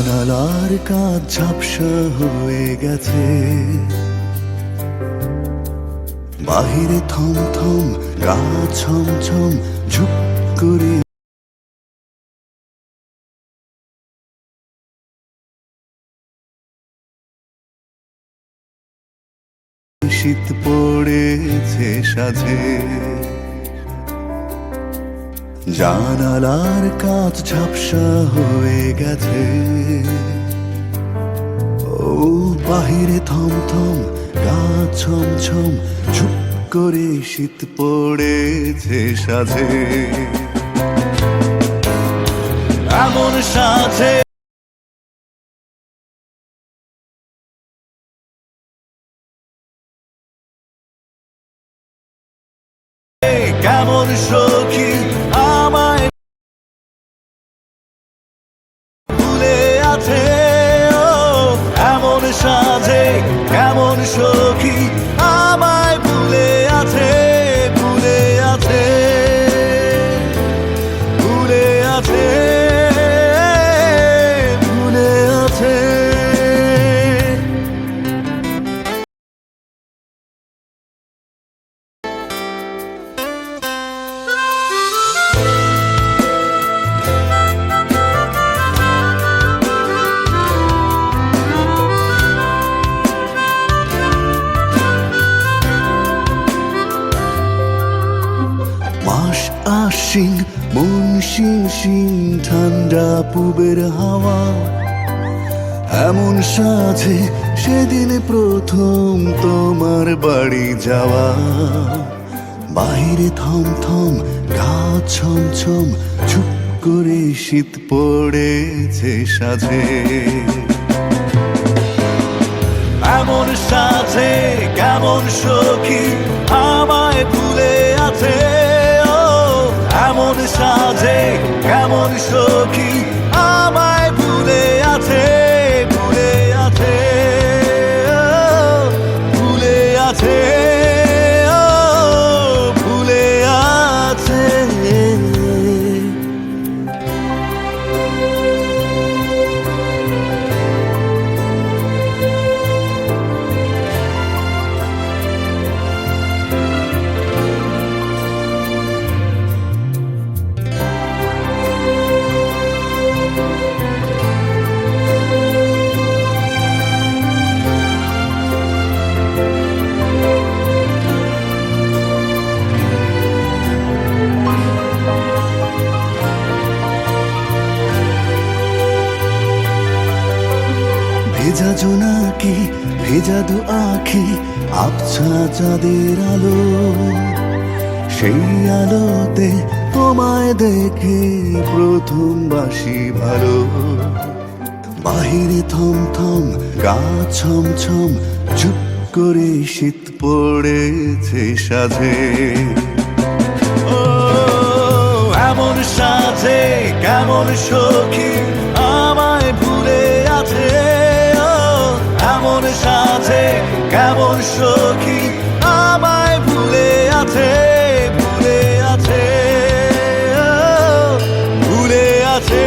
জানালার কাঁচ ঝাপসা হয়ে গেছে, বাহিরে থমথম গা ছমছম ঝুপ করে শীত পড়েছে সাজে। জানালার কাঁচ ঝাপসা হয়ে গেছে, ও বাহিরে থমথম গা ছমছম ঝুপ করে শীত পড়েছে সাজে। এমন সাজে কেমন সখী আমায় ভুলে আছে, ও এমন সাজে কেমন সখী আমায় ভুলে আছে, ভুলে আছে, ভুলে আছে, ভুলে আছে। মাস আশ্বিন মন শিং শিং ঠান্ডা পুবের হাওয়া, এমন সাজে সেদিন প্রথম তোমার বাড়ি যাওয়া। বাহিরে থমথম গা ছমছম চুপ করে শীত পড়েছে সাজে। এমন সাজে কেমন সখী আমায় ভুলে আছে, এমন সাজে কেমন সখী আমায় ভুলে আছে, ভুলে আছে, ভুলে আছে, ভুলে আছে। ভেজা জোনাকি ভেজা দু আখি আবছা চাঁদের আলো, সেই আলোতে তোমায় দেখে প্রথম বাসি ভালো। বাহিরে থমথম গা ছমছম চুপ করে শীত পড়েছে সাজে। ও এমন সাজে কেমন সখী আমায় ভুলে আছে, এমন সাজে কেমন সখী আমায় ভুলে আছে, ভুলে আছে, ভুলে আছে।